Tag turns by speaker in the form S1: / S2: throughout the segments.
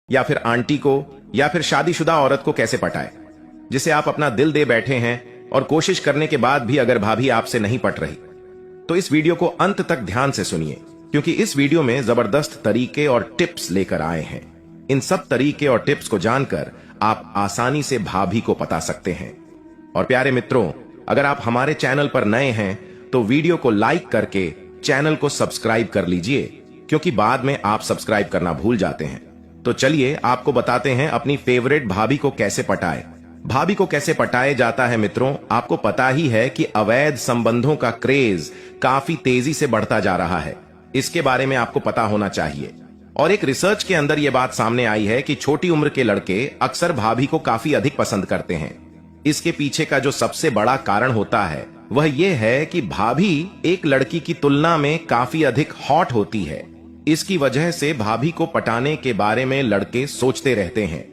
S1: या फिर आंटी को या फिर शादीशुदा औरत को कैसे पटाए, जिसे आप अपना दिल दे बैठे हैं और कोशिश करने के बाद भी अगर भाभी आपसे नहीं पट रही तो इस वीडियो को अंत तक ध्यान से सुनिए, क्योंकि इस वीडियो में जबरदस्त तरीके और टिप्स लेकर आए हैं। इन सब तरीके और टिप्स को जानकर आप आसानी से भाभी को पटा सकते हैं। और प्यारे मित्रों, अगर आप हमारे चैनल पर नए हैं तो वीडियो को लाइक करके चैनल को सब्सक्राइब कर लीजिए, क्योंकि बाद में आप सब्सक्राइब करना भूल जाते हैं। तो चलिए आपको बताते हैं अपनी फेवरेट भाभी को कैसे पटाए। भाभी को कैसे पटाया जाता है मित्रों, आपको पता ही है कि अवैध संबंधों का क्रेज काफी तेजी से बढ़ता जा रहा है। इसके बारे में आपको पता होना चाहिए। और एक रिसर्च के अंदर यह बात सामने आई है कि छोटी उम्र के लड़के अक्सर भाभी को काफी अधिक पसंद करते हैं। इसके पीछे का जो सबसे बड़ा कारण होता है वह यह है कि भाभी एक लड़की की तुलना में काफी अधिक हॉट होती है। इसकी वजह से भाभी को पटाने के बारे में लड़के सोचते रहते हैं।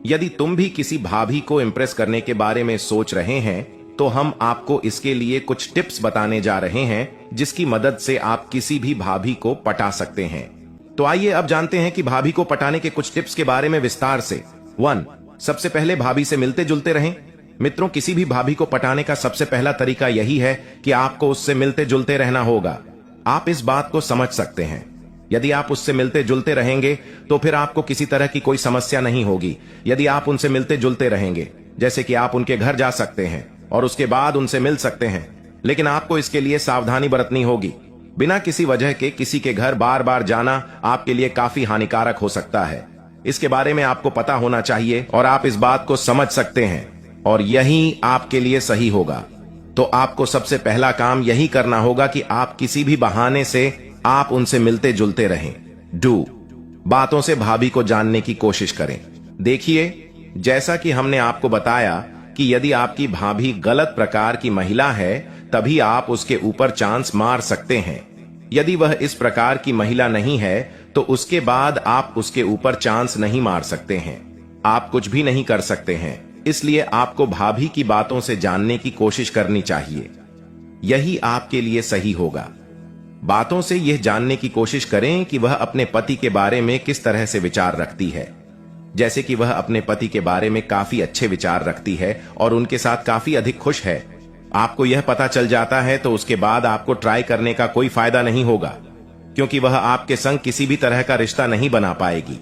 S1: यदि तुम भी किसी भाभी को इंप्रेस करने के बारे में सोच रहे हैं तो हम आपको इसके लिए कुछ टिप्स बताने जा रहे हैं, जिसकी मदद से आप किसी भी भाभी को पटा सकते हैं। तो आइए अब जानते हैं कि भाभी को पटाने के कुछ टिप्स के बारे में विस्तार से। 1. सबसे पहले भाभी से मिलते जुलते रहें। मित्रों, किसी भी भाभी को पटाने का सबसे पहला तरीका यही है कि आपको उससे मिलते जुलते रहना होगा। आप इस बात को समझ सकते हैं। यदि आप उससे मिलते जुलते रहेंगे तो फिर आपको किसी तरह की कोई समस्या नहीं होगी। यदि आप उनसे मिलते जुलते रहेंगे, जैसे कि आप उनके घर जा सकते हैं और उसके बाद उनसे मिल सकते हैं, लेकिन आपको इसके लिए सावधानी बरतनी होगी। बिना किसी वजह के किसी के घर बार बार जाना आपके लिए काफी हानिकारक हो सकता है। इसके बारे में आपको पता होना चाहिए और आप इस बात को समझ सकते हैं, और यही आपके लिए सही होगा। तो आपको सबसे पहला काम यही करना होगा कि आप किसी भी बहाने से आप उनसे मिलते जुलते रहें। बातों से भाभी को जानने की कोशिश करें। देखिए, जैसा कि हमने आपको बताया कि यदि आपकी भाभी गलत प्रकार की महिला है तभी आप उसके ऊपर चांस मार सकते हैं। यदि वह इस प्रकार की महिला नहीं है तो उसके बाद आप उसके ऊपर चांस नहीं मार सकते हैं। आप कुछ भी नहीं कर सकते हैं। इसलिए आपको भाभी की बातों से जानने की कोशिश करनी चाहिए। यही आपके लिए सही होगा। बातों से यह जानने की कोशिश करें कि वह अपने पति के बारे में किस तरह से विचार रखती है। जैसे कि वह अपने पति के बारे में काफी अच्छे विचार रखती है और उनके साथ काफी अधिक खुश है। आपको यह पता चल जाता है तो उसके बाद आपको ट्राई करने का कोई फायदा नहीं होगा, क्योंकि वह आपके संग किसी भी तरह का रिश्ता नहीं बना पाएगी।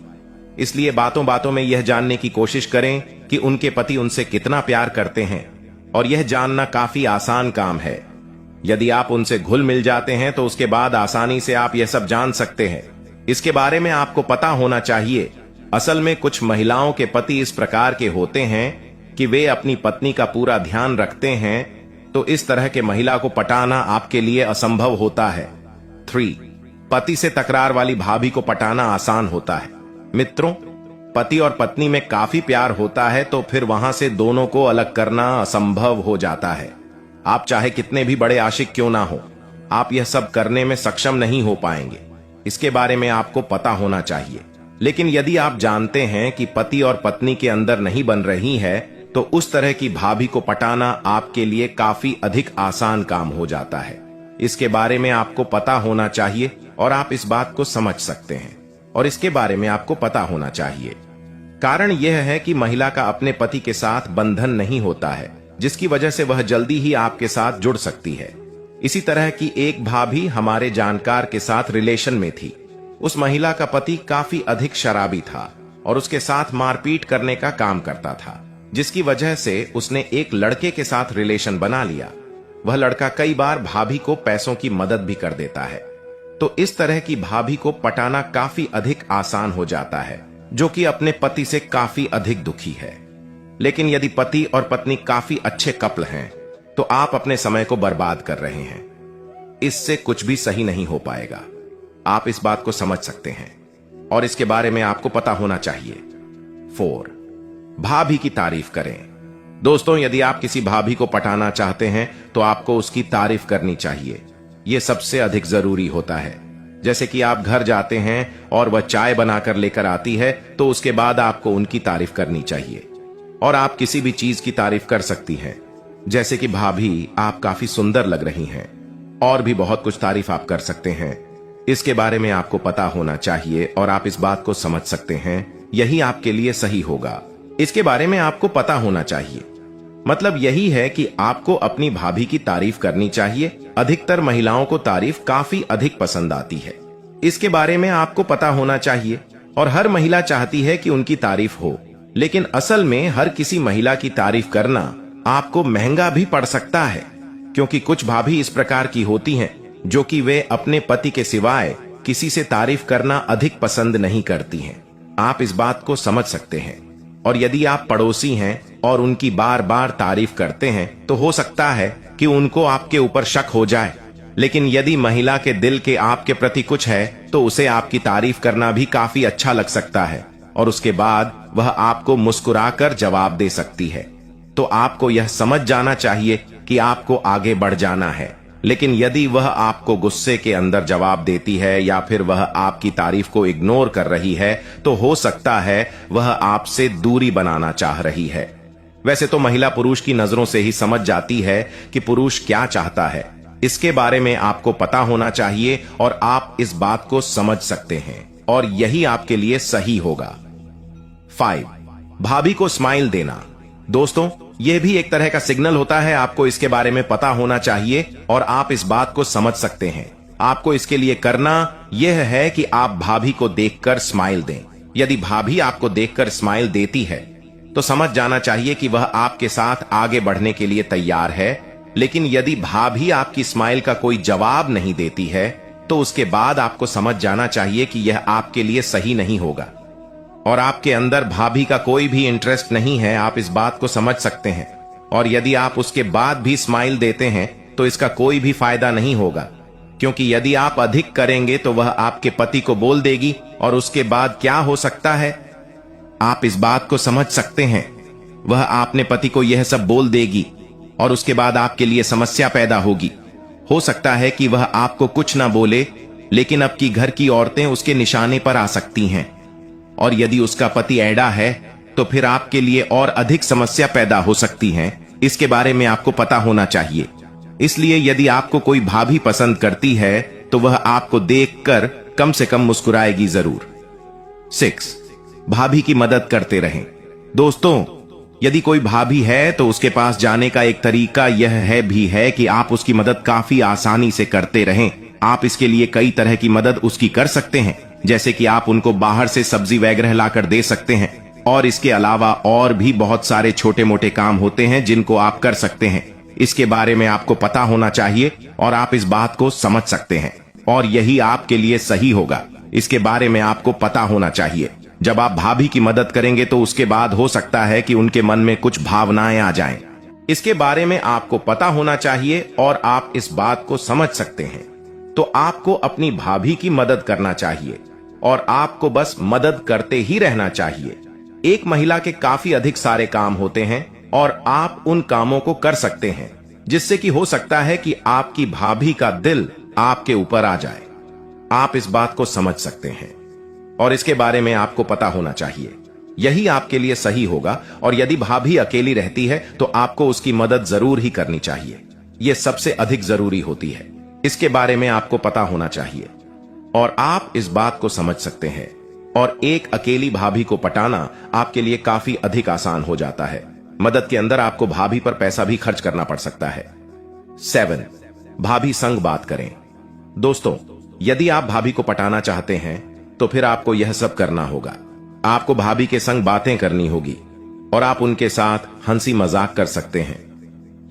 S1: इसलिए बातों बातों में यह जानने की कोशिश करें कि उनके पति उनसे कितना प्यार करते हैं, और यह जानना काफी आसान काम है। यदि आप उनसे घुल मिल जाते हैं तो उसके बाद आसानी से आप यह सब जान सकते हैं। इसके बारे में आपको पता होना चाहिए। असल में कुछ महिलाओं के पति इस प्रकार के होते हैं कि वे अपनी पत्नी का पूरा ध्यान रखते हैं, तो इस तरह के महिला को पटाना आपके लिए असंभव होता है। 3. पति से तकरार वाली भाभी को पटाना आसान होता है। मित्रों, पति और पत्नी में काफी प्यार होता है तो फिर वहां से दोनों को अलग करना असंभव हो जाता है। आप चाहे कितने भी बड़े आशिक क्यों ना हो, आप यह सब करने में सक्षम नहीं हो पाएंगे। इसके बारे में आपको पता होना चाहिए। लेकिन यदि आप जानते हैं कि पति और पत्नी के अंदर नहीं बन रही है तो उस तरह की भाभी को पटाना आपके लिए काफी अधिक आसान काम हो जाता है। इसके बारे में आपको पता होना चाहिए और आप इस बात को समझ सकते हैं, और इसके बारे में आपको पता होना चाहिए। कारण यह है कि महिला का अपने पति के साथ बंधन नहीं होता है, जिसकी वजह से वह जल्दी ही आपके साथ जुड़ सकती है। इसी तरह की एक भाभी हमारे जानकार के साथ रिलेशन में थी। उस महिला का पति काफी अधिक शराबी था और उसके साथ मारपीट करने का काम करता था, जिसकी वजह से उसने एक लड़के के साथ रिलेशन बना लिया। वह लड़का कई बार भाभी को पैसों की मदद भी कर देता है। तो इस तरह की भाभी को पटाना काफी अधिक आसान हो जाता है, जो कि अपने पति से काफी अधिक दुखी है। लेकिन यदि पति और पत्नी काफी अच्छे कपल हैं तो आप अपने समय को बर्बाद कर रहे हैं। इससे कुछ भी सही नहीं हो पाएगा। आप इस बात को समझ सकते हैं और इसके बारे में आपको पता होना चाहिए। 4. भाभी की तारीफ करें। दोस्तों, यदि आप किसी भाभी को पटाना चाहते हैं तो आपको उसकी तारीफ करनी चाहिए। यह सबसे अधिक जरूरी होता है। जैसे कि आप घर जाते हैं और वह चाय बनाकर लेकर आती है तो उसके बाद आपको उनकी तारीफ करनी चाहिए। और आप किसी भी चीज की तारीफ कर सकती हैं, जैसे कि भाभी आप काफी सुंदर लग रही हैं, और भी बहुत कुछ तारीफ आप कर सकते हैं। इसके बारे में आपको पता होना चाहिए और आप इस बात को समझ सकते हैं यही आपके लिए सही होगा। इसके बारे में आपको पता होना चाहिए। मतलब यही है कि आपको अपनी भाभी की तारीफ करनी चाहिए। अधिकतर महिलाओं को तारीफ काफी अधिक पसंद आती है। इसके बारे में आपको पता होना चाहिए और हर महिला चाहती है कि उनकी तारीफ हो, लेकिन असल में हर किसी महिला की तारीफ करना आपको महंगा भी पड़ सकता है, क्योंकि कुछ भाभी इस प्रकार की होती हैं जो कि वे अपने पति के सिवाय किसी से तारीफ करना अधिक पसंद नहीं करती हैं। आप इस बात को समझ सकते हैं। और यदि आप पड़ोसी हैं और उनकी बार बार तारीफ करते हैं तो हो सकता है कि उनको आपके ऊपर शक हो जाए। लेकिन यदि महिला के दिल के आपके प्रति कुछ है तो उसे आपकी तारीफ करना भी काफी अच्छा लग सकता है और उसके बाद वह आपको मुस्कुराकर जवाब दे सकती है। तो आपको यह समझ जाना चाहिए कि आपको आगे बढ़ जाना है। लेकिन यदि वह आपको गुस्से के अंदर जवाब देती है या फिर वह आपकी तारीफ को इग्नोर कर रही है तो हो सकता है वह आपसे दूरी बनाना चाह रही है। वैसे तो महिला पुरुष की नजरों से ही समझ जाती है कि पुरुष क्या चाहता है। इसके बारे में आपको पता होना चाहिए और आप इस बात को समझ सकते हैं और यही आपके लिए सही होगा। 5. भाभी को स्माइल देना। दोस्तों, यह भी एक तरह का सिग्नल होता है। आपको इसके बारे में पता होना चाहिए और आप इस बात को समझ सकते हैं। आपको इसके लिए करना यह है कि आप भाभी को देखकर स्माइल दें। यदि भाभी आपको देखकर स्माइल देती है तो समझ जाना चाहिए कि वह आपके साथ आगे बढ़ने के लिए तैयार है। लेकिन यदि भाभी आपकी स्माइल का कोई जवाब नहीं देती है तो उसके बाद आपको समझ जाना चाहिए कि यह आपके लिए सही नहीं होगा और आपके अंदर भाभी का कोई भी इंटरेस्ट नहीं है। आप इस बात को समझ सकते हैं। और यदि आप उसके बाद भी स्माइल देते हैं तो इसका कोई भी फायदा नहीं होगा, क्योंकि यदि आप अधिक करेंगे तो वह आपके पति को बोल देगी और उसके बाद क्या हो सकता है, आप इस बात को समझ सकते हैं। वह अपने पति को यह सब बोल देगी और उसके बाद आपके लिए समस्या पैदा होगी। हो सकता है कि वह आपको कुछ ना बोले, लेकिन अब की घर की औरतें उसके निशाने पर आ सकती हैं और यदि उसका पति ऐडा है तो फिर आपके लिए और अधिक समस्या पैदा हो सकती हैं। इसके बारे में आपको पता होना चाहिए। इसलिए यदि आपको कोई भाभी पसंद करती है तो वह आपको देखकर कम से कम मुस्कुराएगी जरूर। 6. भाभी की मदद करते रहें। दोस्तों, यदि कोई भाभी है तो उसके पास जाने का एक तरीका यह है कि आप उसकी मदद काफी आसानी से करते रहें। आप इसके लिए कई तरह की मदद उसकी कर सकते हैं, जैसे कि आप उनको बाहर से सब्जी वगैरह लाकर दे सकते हैं। और इसके अलावा और भी बहुत सारे छोटे मोटे काम होते हैं जिनको आप कर सकते हैं। इसके बारे में आपको पता होना चाहिए और आप इस बात को समझ सकते हैं और यही आपके लिए सही होगा। इसके बारे में आपको पता होना चाहिए। जब आप भाभी की मदद करेंगे तो उसके बाद हो सकता है कि उनके मन में कुछ भावनाएं आ जाएं। इसके बारे में आपको पता होना चाहिए और आप इस बात को समझ सकते हैं। तो आपको अपनी भाभी की मदद करना चाहिए और आपको बस मदद करते ही रहना चाहिए। एक महिला के काफी अधिक सारे काम होते हैं और आप उन कामों को कर सकते हैं जिससे कि हो सकता है कि आपकी भाभी का दिल आपके ऊपर आ जाए। आप इस बात को समझ सकते हैं और इसके बारे में आपको पता होना चाहिए। यही आपके लिए सही होगा। और यदि भाभी अकेली रहती है तो आपको उसकी मदद जरूर ही करनी चाहिए। यह सबसे अधिक जरूरी होती है। इसके बारे में आपको पता होना चाहिए और आप इस बात को समझ सकते हैं। और एक अकेली भाभी को पटाना आपके लिए काफी अधिक आसान हो जाता है। मदद के अंदर आपको भाभी पर पैसा भी खर्च करना पड़ सकता है। 7. भाभी संग बात करें। दोस्तों, यदि आप भाभी को पटाना चाहते हैं तो फिर आपको यह सब करना होगा। आपको भाभी के संग बातें करनी होगी और आप उनके साथ हंसी मजाक कर सकते हैं।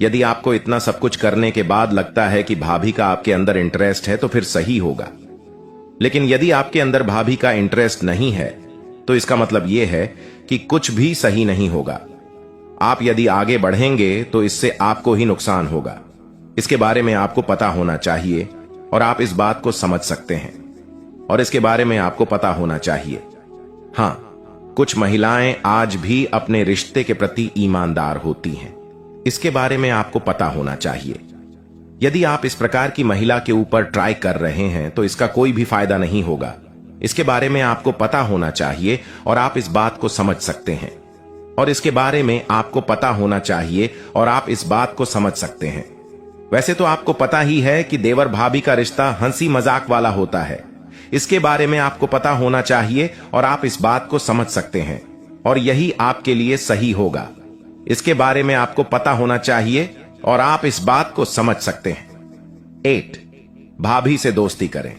S1: यदि आपको इतना सब कुछ करने के बाद लगता है कि भाभी का आपके अंदर इंटरेस्ट है तो फिर सही होगा। लेकिन यदि आपके अंदर भाभी का इंटरेस्ट नहीं है तो इसका मतलब यह है कि कुछ भी सही नहीं होगा। आप यदि आगे बढ़ेंगे तो इससे आपको ही नुकसान होगा। इसके बारे में आपको पता होना चाहिए और आप इस बात को समझ सकते हैं और इसके बारे में आपको पता होना चाहिए। हां, कुछ महिलाएं आज भी अपने रिश्ते के प्रति ईमानदार होती हैं। इसके बारे में आपको पता होना चाहिए। यदि आप इस प्रकार की महिला के ऊपर ट्राई कर रहे हैं तो इसका कोई भी फायदा नहीं होगा। इसके बारे में आपको पता होना चाहिए और आप इस बात को समझ सकते हैं और इसके बारे में आपको पता होना चाहिए और आप इस बात को समझ सकते हैं। वैसे तो आपको पता ही है कि देवर भाभी का रिश्ता हंसी मजाक वाला होता है। इसके बारे में आपको पता होना चाहिए और आप इस बात को समझ सकते हैं, और यही आपके लिए सही होगा। इसके बारे में आपको पता होना चाहिए और आप इस बात को समझ सकते हैं। 8. भाभी से दोस्ती करें।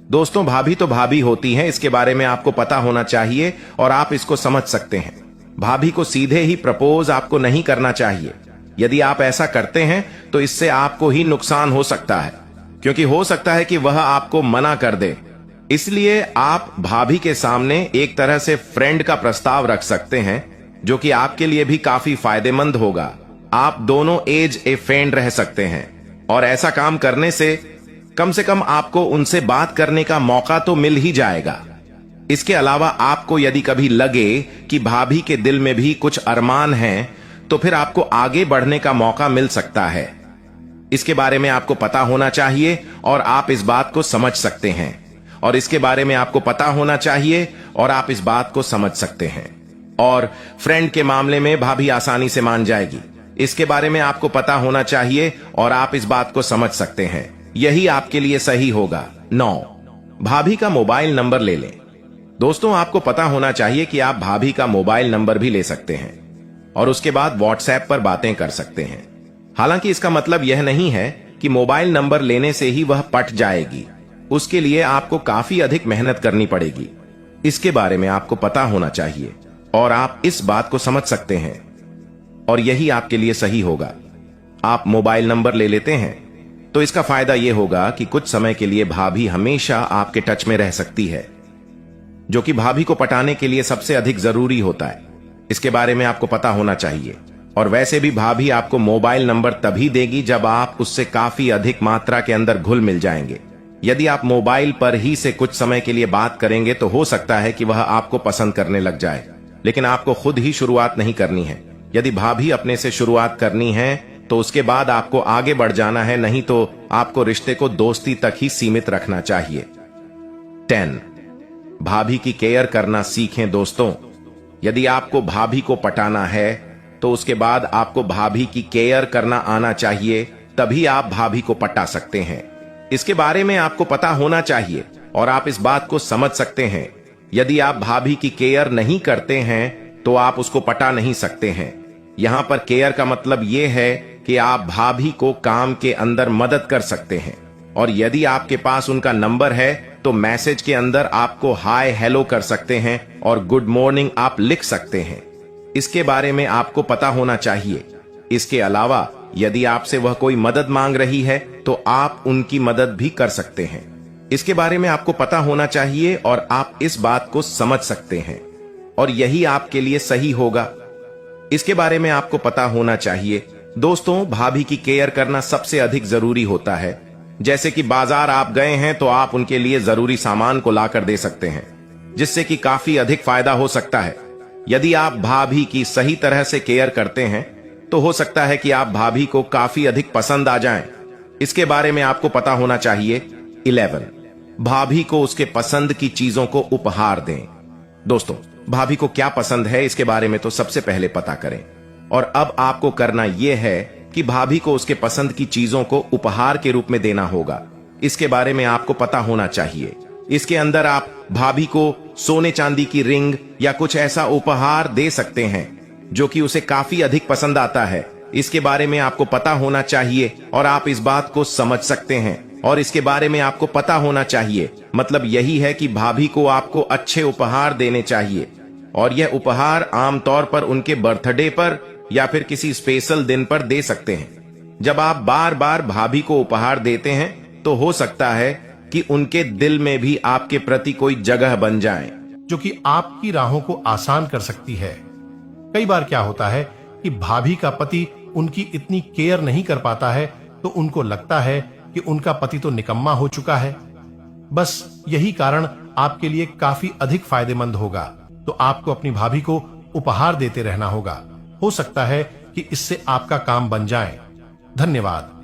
S1: दोस्तों, भाभी तो भाभी होती हैं, इसके बारे में आपको पता होना चाहिए और आप इसको समझ सकते हैं। भाभी को सीधे ही प्रपोज आपको नहीं करना चाहिए। यदि आप ऐसा करते हैं तो इससे आपको ही नुकसान हो सकता है, क्योंकि हो सकता है कि वह आपको मना कर दे। इसलिए आप भाभी के सामने एक तरह से फ्रेंड का प्रस्ताव रख सकते हैं, जो कि आपके लिए भी काफी फायदेमंद होगा। आप दोनों एज ए फ्रेंड रह सकते हैं, और ऐसा काम करने से कम आपको उनसे बात करने का मौका तो मिल ही जाएगा। इसके अलावा आपको यदि कभी लगे कि भाभी के दिल में भी कुछ अरमान हैं, तो फिर आपको आगे बढ़ने का मौका मिल सकता है। इसके बारे में आपको पता होना चाहिए और आप इस बात को समझ सकते हैं, और इसके बारे में आपको पता होना चाहिए और आप इस बात को समझ सकते हैं। और फ्रेंड के मामले में भाभी आसानी से मान जाएगी। इसके बारे में आपको पता होना चाहिए और आप इस बात को समझ सकते हैं। यही आपके लिए सही होगा। 9. भाभी का मोबाइल नंबर ले लें। दोस्तों, आपको पता होना चाहिए कि आप भाभी का मोबाइल नंबर भी ले सकते हैं और उसके बाद व्हाट्सएप पर बातें कर सकते हैं। हालांकि इसका मतलब यह नहीं है कि मोबाइल नंबर लेने से ही वह पट जाएगी। उसके लिए आपको काफी अधिक मेहनत करनी पड़ेगी। इसके बारे में आपको पता होना चाहिए और आप इस बात को समझ सकते हैं, और यही आपके लिए सही होगा। आप मोबाइल नंबर ले लेते हैं तो इसका फायदा यह होगा कि कुछ समय के लिए भाभी हमेशा आपके टच में रह सकती है, जो कि भाभी को पटाने के लिए सबसे अधिक जरूरी होता है। इसके बारे में आपको पता होना चाहिए। और वैसे भी भाभी आपको मोबाइल नंबर तभी देगी जब आप उससे काफी अधिक मात्रा के अंदर घुल मिल जाएंगे। यदि आप मोबाइल पर ही से कुछ समय के लिए बात करेंगे तो हो सकता है कि वह आपको पसंद करने लग जाए, लेकिन आपको खुद ही शुरुआत नहीं करनी है। यदि भाभी अपने से शुरुआत करनी है तो उसके बाद आपको आगे बढ़ जाना है, नहीं तो आपको रिश्ते को दोस्ती तक ही सीमित रखना चाहिए। 10. भाभी की केयर करना सीखें। दोस्तों, यदि आपको भाभी को पटाना है तो उसके बाद आपको भाभी की केयर करना आना चाहिए, तभी आप भाभी को पटा सकते हैं। इसके बारे में आपको पता होना चाहिए और आप इस बात को समझ सकते हैं। यदि आप भाभी की केयर नहीं करते हैं तो आप उसको पटा नहीं सकते हैं। यहां पर केयर का मतलब यह है कि आप भाभी को काम के अंदर मदद कर सकते हैं, और यदि आपके पास उनका नंबर है तो मैसेज के अंदर आपको हाय हेलो कर सकते हैं और गुड मॉर्निंग आप लिख सकते हैं। इसके बारे में आपको पता होना चाहिए। इसके अलावा यदि आपसे वह कोई मदद मांग रही है तो आप उनकी मदद भी कर सकते हैं। इसके बारे में आपको पता होना चाहिए और आप इस बात को समझ सकते हैं, और यही आपके लिए सही होगा। इसके बारे में आपको पता होना चाहिए। दोस्तों, भाभी की केयर करना सबसे अधिक जरूरी होता है। जैसे कि बाजार आप गए हैं तो आप उनके लिए जरूरी सामान को लाकर दे सकते हैं, जिससे कि काफी अधिक फायदा हो सकता है। यदि आप भाभी की सही तरह से केयर करते हैं तो हो सकता है कि आप भाभी को काफी अधिक पसंद आ जाएं। इसके बारे में आपको पता होना चाहिए। 11. भाभी को उसके पसंद की चीजों को उपहार दें। दोस्तों, भाभी को क्या पसंद है इसके बारे में तो सबसे पहले पता करें, और अब आपको करना यह है कि भाभी को उसके पसंद की चीजों को उपहार के रूप में देना होगा। इसके बारे में आपको पता होना चाहिए। इसके अंदर आप भाभी को सोने चांदी की रिंग या कुछ ऐसा उपहार दे सकते हैं जो कि उसे काफी अधिक पसंद आता है। इसके बारे में आपको पता होना चाहिए और आप इस बात को समझ सकते हैं, और इसके बारे में आपको पता होना चाहिए। मतलब यही है कि भाभी को आपको अच्छे उपहार देने चाहिए, और यह उपहार आमतौर पर उनके बर्थडे पर या फिर किसी स्पेशल दिन पर दे सकते हैं। जब आप बार बार भाभी को उपहार देते हैं तो हो सकता है कि उनके दिल में भी आपके प्रति कोई जगह बन जाए,
S2: जो कि आपकी राहों को आसान कर सकती है। कई बार क्या होता है कि भाभी का पति उनकी इतनी केयर नहीं कर पाता है, तो उनको लगता है कि उनका पति तो निकम्मा हो चुका है। बस यही कारण आपके लिए काफी अधिक फायदेमंद होगा। तो आपको अपनी भाभी को उपहार देते रहना होगा। हो सकता है कि इससे आपका काम बन जाए। धन्यवाद।